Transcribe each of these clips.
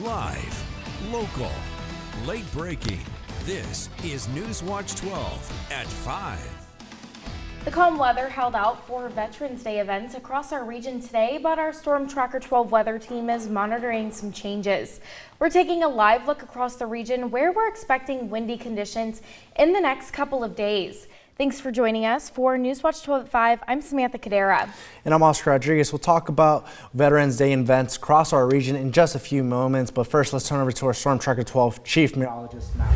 Live, local, late breaking. This is Newswatch 12 at 5. The calm weather held out for Veterans Day events across our region today, but our Storm Tracker 12 weather team is monitoring some changes. We're taking a live look across the region where we're expecting windy conditions in the next couple of days. Thanks for joining us for Newswatch 12 at 5. I'm Samantha Cadera. And I'm Oscar Rodriguez. We'll talk about Veterans Day events across our region in just a few moments. But first, let's turn over to our Storm Tracker 12 Chief Meteorologist, Matt.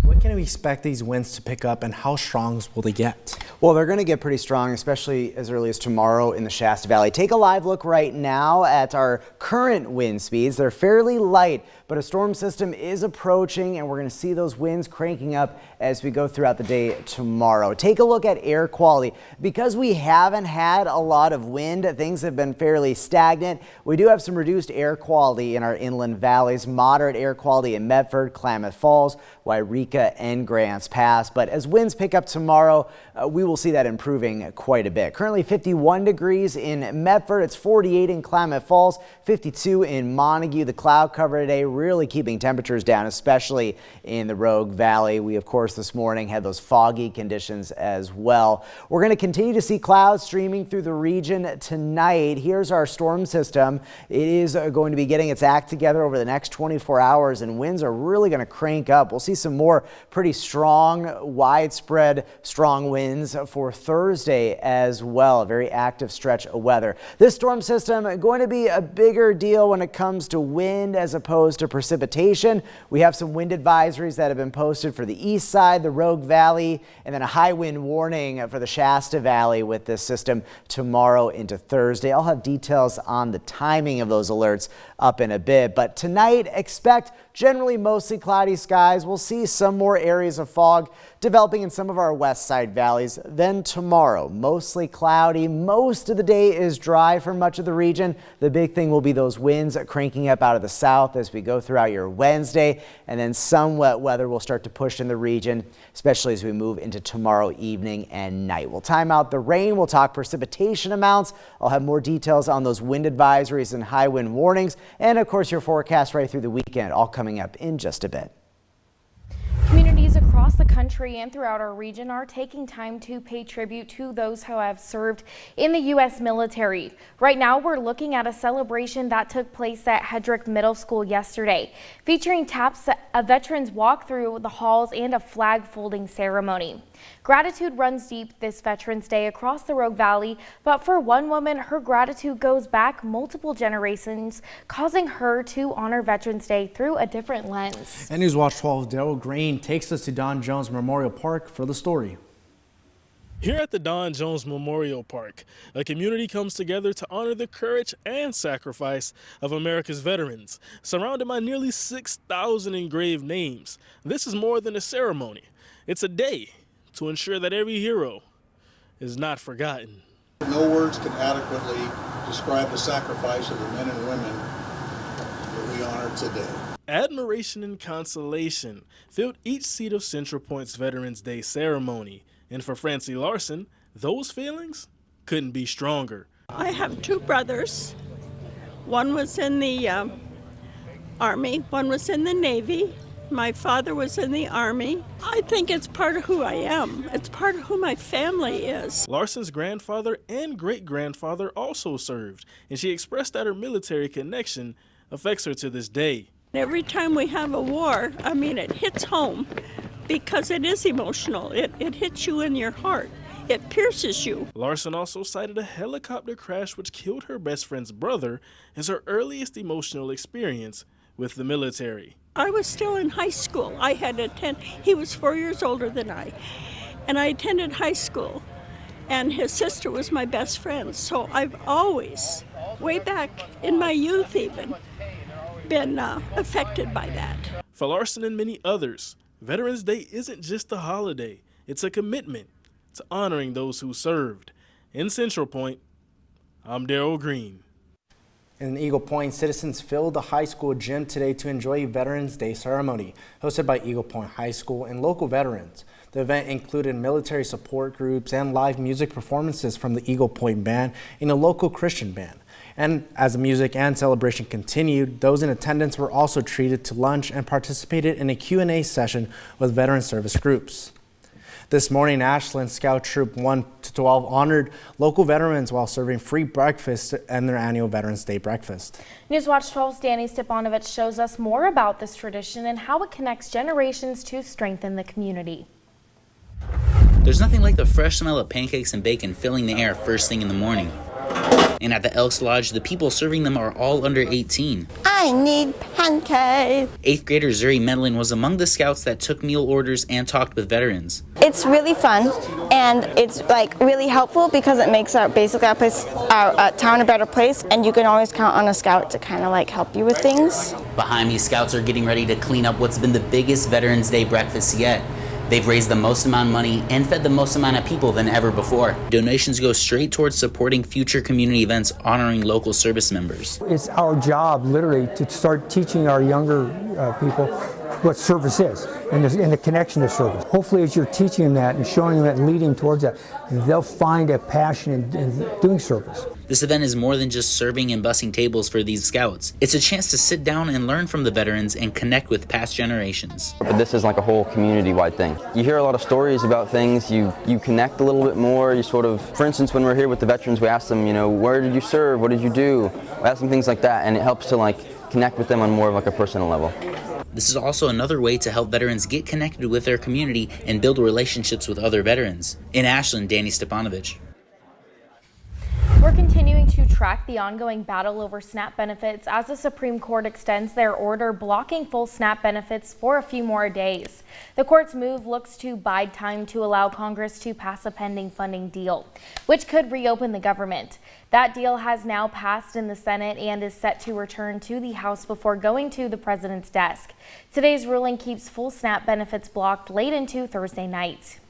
When can we expect these winds to pick up and how strong will they get? Well, they're going to get pretty strong, especially as early as tomorrow in the Shasta Valley. Take a live look right now at our current wind speeds. They're fairly light, but a storm system is approaching and we're going to see those winds cranking up as we go throughout the day tomorrow. Take a look at air quality. Because we haven't had a lot of wind, things have been fairly stagnant. We do have some reduced air quality in our inland valleys, moderate air quality in Medford, Klamath Falls, Wairika, and Grants Pass. But as winds pick up tomorrow, we will see that improving quite a bit. Currently 51 degrees in Medford. It's 48 in Klamath Falls, 52 in Montague. The cloud cover today really keeping temperatures down, especially in the Rogue Valley. We, of course, this morning had those foggy conditions as well. We're going to continue to see clouds streaming through the region tonight. Here's our storm system. It is going to be getting its act together over the next 24 hours, and winds are really going to crank up. We'll see some more pretty strong, widespread strong winds for Thursday as well. A very active stretch of weather. This storm system going to be a bigger deal when it comes to wind as opposed to precipitation. We have some wind advisories that have been posted for the east side, the Rogue Valley, and then a high wind warning for the Shasta Valley with this system tomorrow into Thursday. I'll have details on the timing of those alerts up in a bit, but tonight expect generally mostly cloudy skies. We'll see some more areas of fog developing in some of our west side valleys. Then tomorrow, mostly cloudy. Most of the day is dry for much of the region. The big thing will be those winds cranking up out of the south as we go throughout your Wednesday, and then some wet weather will start to push in the region, especially as we move into tomorrow evening and night. We'll time out the rain. We'll talk precipitation amounts. I'll have more details on those wind advisories and high wind warnings, and of course your forecast right through the weekend, all coming up in just a bit. Communities across the country and throughout our region are taking time to pay tribute to those who have served in the U.S. military. Right now, we're looking at a celebration that took place at Hedrick Middle School yesterday, featuring taps, a veterans walk through the halls, and a flag folding ceremony. Gratitude runs deep this Veterans Day across the Rogue Valley, but for one woman, her gratitude goes back multiple generations, causing her to honor Veterans Day through a different lens. And Newswatch 12 Daryl Green takes us to Don Jones Memorial Park for the story. Here at the Don Jones Memorial Park, a community comes together to honor the courage and sacrifice of America's veterans. Surrounded by nearly 6,000 engraved names, this is more than a ceremony. It's a day to ensure that every hero is not forgotten. No words can adequately describe the sacrifice of the men and women that we honor today. Admiration and consolation filled each seat of Central Point's Veterans Day ceremony. And for Francie Larson, those feelings couldn't be stronger. I have two brothers. One was in the Army, one was in the Navy. My father was in the Army. I think it's part of who I am. It's part of who my family is. Larson's grandfather and great-grandfather also served, and she expressed that her military connection affects her to this day. Every time we have a war, I mean, it hits home because it is emotional. It hits you in your heart. It pierces you. Larson also cited a helicopter crash which killed her best friend's brother as her earliest emotional experience with the military. I was still in high school. He was 4 years older than I, and I attended high school, and his sister was my best friend. So I've always, way back in my youth even, been affected by that. For Larson and many others, Veterans Day isn't just a holiday, it's a commitment to honoring those who served. In Central Point, I'm Daryl Green. In Eagle Point, citizens filled the high school gym today to enjoy a Veterans Day ceremony hosted by Eagle Point High School and local veterans. The event included military support groups and live music performances from the Eagle Point Band and a local Christian band. And as the music and celebration continued, those in attendance were also treated to lunch and participated in a Q&A session with veteran service groups. This morning, Ashland Scout Troop 1 to 12 honored local veterans while serving free breakfast and their annual Veterans Day breakfast. Newswatch 12's Danny Stepanovich shows us more about this tradition and how it connects generations to strengthen the community. There's nothing like the fresh smell of pancakes and bacon filling the air first thing in the morning. And at the Elks Lodge, the people serving them are all under 18. I need pancakes. 8th grader Zuri Medlin was among the scouts that took meal orders and talked with veterans. It's really fun and it's like really helpful because it makes our town a better place, and you can always count on a scout to kind of like help you with things. Behind me, scouts are getting ready to clean up what's been the biggest Veterans Day breakfast yet. They've raised the most amount of money and fed the most amount of people than ever before. Donations go straight towards supporting future community events honoring local service members. It's our job, literally, to start teaching our younger people what service is and the connection to service. Hopefully, as you're teaching them that and showing them that, leading towards that, they'll find a passion in doing service. This event is more than just serving and bussing tables for these scouts. It's a chance to sit down and learn from the veterans and connect with past generations. But this is like a whole community-wide thing. You hear a lot of stories about things, you connect a little bit more, you sort of, for instance, when we're here with the veterans, we ask them, you know, where did you serve, what did you do? We ask them things like that, and it helps to like connect with them on more of like a personal level. This is also another way to help veterans get connected with their community and build relationships with other veterans. In Ashland, Danny Stepanovich. We're continuing to track the ongoing battle over SNAP benefits as the Supreme Court extends their order blocking full SNAP benefits for a few more days. The court's move looks to bide time to allow Congress to pass a pending funding deal, which could reopen the government. That deal has now passed in the Senate and is set to return to the House before going to the president's desk. Today's ruling keeps full SNAP benefits blocked late into Thursday night.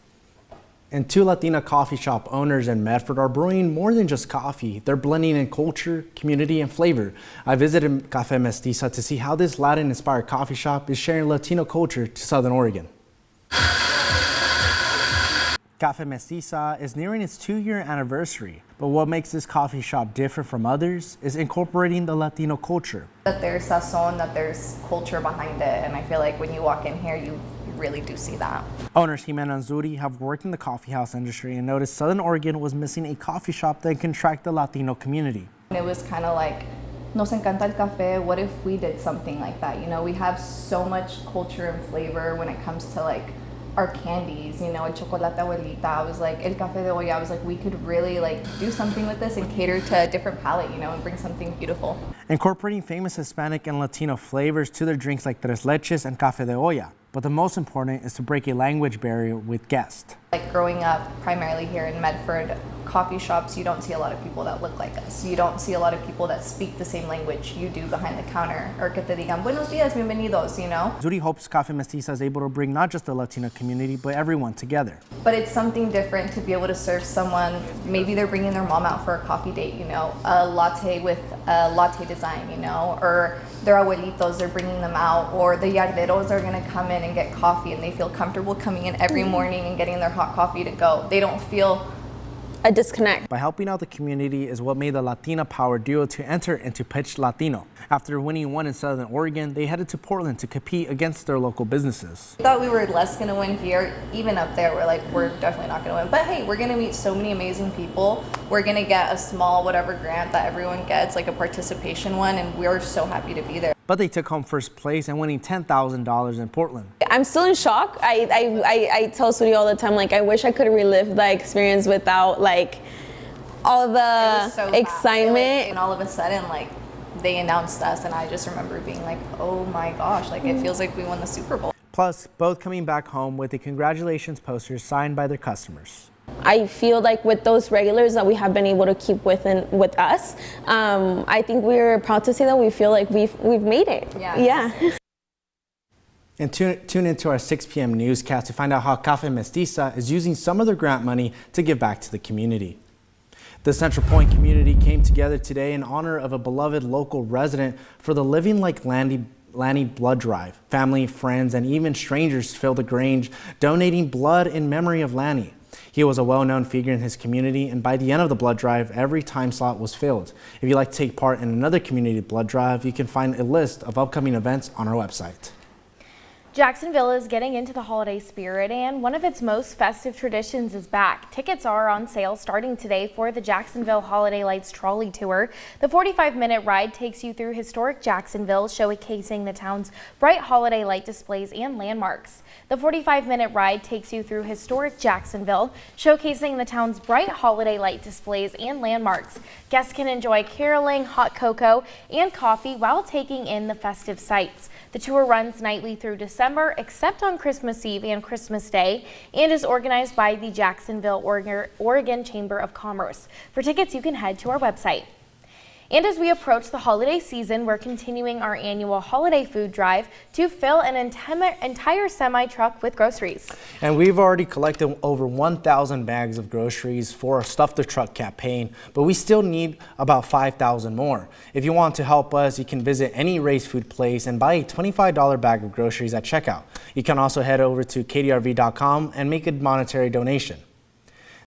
And 2 Latina coffee shop owners in Medford are brewing more than just coffee. They're blending in culture, community, and flavor. I visited Café Mestiza to see how this Latin-inspired coffee shop is sharing Latino culture to Southern Oregon. Café Mestiza is nearing its 2-year anniversary, but what makes this coffee shop different from others is incorporating the Latino culture. That there's sazon, that there's culture behind it, and I feel like when you walk in here, you really do see that. Owners Jimena and Zuri have worked in the coffee house industry and noticed Southern Oregon was missing a coffee shop that can attract the Latino community. It was kind of like, nos encanta el café, what if we did something like that? You know, we have so much culture and flavor when it comes to like our candies, you know, el chocolate abuelita. I was like, el café de olla. I was like, we could really like do something with this and cater to a different palate, you know, and bring something beautiful. Incorporating famous Hispanic and Latino flavors to their drinks like tres leches and café de olla. But the most important is to break a language barrier with guests. Like growing up primarily here in Medford, coffee shops, you don't see a lot of people that look like us. You don't see a lot of people that speak the same language you do behind the counter, or que te digan, buenos días, bienvenidos, you know? Zuri hopes Café Mestiza is able to bring not just the Latino community, but everyone together. But it's something different to be able to serve someone, maybe they're bringing their mom out for a coffee date, you know, a latte with a latte design, you know, or their abuelitos, they're bringing them out, or the yarderos are gonna come in and get coffee and they feel comfortable coming in every morning and getting their hot coffee to go. They don't feel A disconnect. By helping out the community is what made the Latina Power duo to enter into Pitch Latino. After winning one in Southern Oregon, they headed to Portland to compete against their local businesses. I thought we were less gonna win here. Even up there, we're like, we're definitely not gonna win. But hey, we're gonna meet so many amazing people. We're gonna get a small whatever grant that everyone gets, like a participation one, and we're so happy to be there. But they took home first place and winning $10,000 in Portland. I'm still in shock. I tell Suri all the time, like, I wish I could relive that experience without like all the So excitement. and all of a sudden, like, they announced us, and I just remember being like, oh my gosh, like it feels like we won the Super Bowl. Plus, both coming back home with a congratulations poster signed by their customers. I feel like with those regulars that we have been able to keep with us, I think we're proud to say that we feel like we've made it. Yeah. And tune into our 6 p.m. newscast to find out how Café Mestiza is using some of their grant money to give back to the community. The Central Point community came together today in honor of a beloved local resident for the Living Like Lanny blood drive. Family, friends, and even strangers filled the Grange, donating blood in memory of Lanny. He was a well-known figure in his community, and by the end of the blood drive, every time slot was filled. If you'd like to take part in another community blood drive, you can find a list of upcoming events on our website. Jacksonville is getting into the holiday spirit, and one of its most festive traditions is back. Tickets are on sale starting today for the Jacksonville Holiday Lights Trolley Tour. The 45-minute ride takes you through historic Jacksonville, showcasing the town's bright holiday light displays and landmarks. The 45-minute ride takes you through historic Jacksonville, showcasing the town's bright holiday light displays and landmarks. Guests can enjoy caroling, hot cocoa, and coffee while taking in the festive sights. The tour runs nightly through December, except on Christmas Eve and Christmas Day, and is organized by the Jacksonville, Oregon Chamber of Commerce. For tickets, you can head to our website. And as we approach the holiday season, we're continuing our annual holiday food drive to fill an entire semi-truck with groceries. And we've already collected over 1,000 bags of groceries for our Stuff the Truck campaign, but we still need about 5,000 more. If you want to help us, you can visit any Ray's Food Place and buy a $25 bag of groceries at checkout. You can also head over to kdrv.com and make a monetary donation.